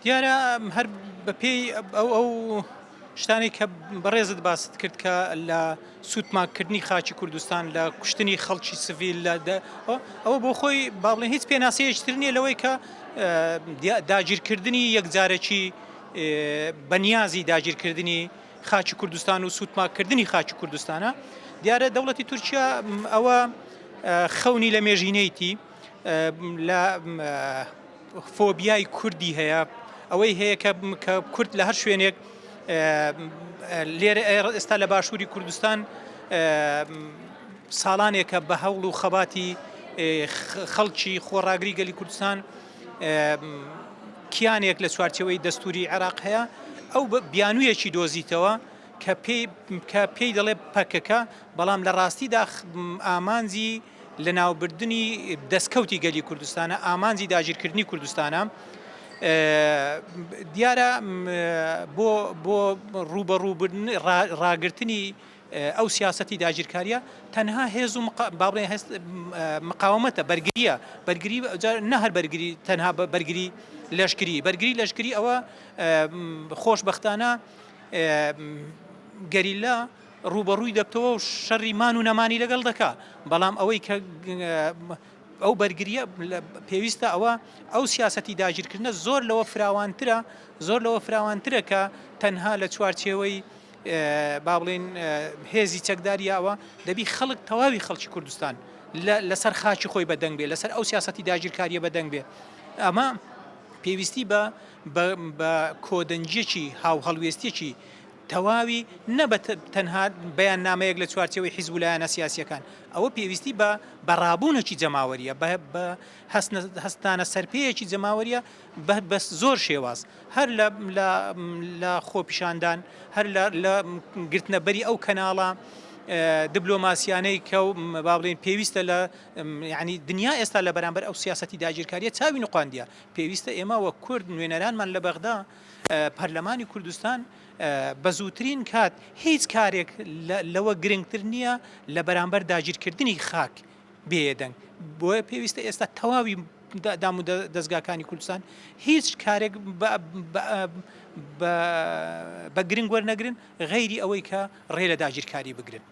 دیارە هەر بەپێی ئەو شتانی کە بەڕێزت باست کرد کە لە سوودماکردنی خاچی کوردستان لە کوشتنی خەڵکی سڤیل ئەوە بۆ خۆی با بڵێن هیچ پێناسەیەکتر نییە لەوەی کە داگیرکردنی یەکجارەکی بەنیازی داگیرکردنی خاچی کوردستان و سوودماکردنی خاچی کوردستانە دیارە دەوڵەتی تورکیا ئەوە خەونی لە مێژینەیتی لە فۆبیای کوردی هەیە ئەوەی هەیە کە کورد لە هەر شوێنێک لێرە ئێستا لە باشووری کوردستان ساڵانێکە بە هەوڵ و خەباتی خەڵکی خۆڕاگری گەلی کوردستان کیانێک لە چوارچەوەی دەستوری عێراق هەیە ئەو بیانوویەکی دۆزیتەوە کە پێی دەڵێ پەکەکە بەڵام لە ڕاستیدا ئامانجی لە ناوبردننی دەستکەوتی گەلی کوردستانە ئامانجی داگیرکردنی کوردستانە دیارە بۆ ڕوبەڕووبردن ڕاگررتنی ئەو سیاسەتی داگیرکاریە تەنها هێز و باڵێ هەست مقاومەتە بەرگریە بەرگری نە هەر بەرگری تەنها بەرگری لەشکری ئەوە خۆشبەختانە گەریلا ڕوبەڕووی دەبتەوە و شەڕی مان و نەمانی لەگەڵ دەکا بەڵام ئەوەی کە ئەو بەرگریە پێویستە ئەو سیاسەتی داگیرکردنە زۆر لەوە فراوانترە کە تەنها لە چوارچێوەی با بڵێن هێزی چەکداریەوە دەبی خەڵک تەواوی خەڵکی کوردستان لەسەر خاچی خۆی بەدەنگ بێ لەسەر ئەو سیاسەتی داگیرکاریە بەدەنگ بێ ئەمە پێویستی بە کۆدەنجێکی هاو هەڵوێستێکی تەواوی نەبە تەنها بەیان نامەیەک لە چوارچەوەی حیزب و لایەنە سیاسیەکان ئەوە پێویستی بە بەڕابوونێکی جەماوەریە بە هەستانە سەرپەیەکی جەماوەریە بە زۆر شێواز هەر لە خۆپیشاندان هەر لە گرتنەبەری ئەو کەناڵە دیبلۆماسیانەی کە با بڵێن پێویستە لە ینی دنیا ئێستا لە بەرامبەر ئەو سیاسەتی داگیرکاریە چاوی نقاندیە پێویستە ئێمە وە کورد نوێنەرانمان لە بەغدا پەرلەمانی کوردستان بە زووترین کات هیچ کارێک لەوە گرنگتر نییە لە بەرامبەر داگیرکردنی خاک بێدەنگ بۆیە پێویستە ئێستا تەواوی دام و دەستگاکانی کوردستان هیچ کارێک بە گرنگ وەرنەگرن غەیری ئەوەی کە ڕێ لە داگیرکاری بگرن.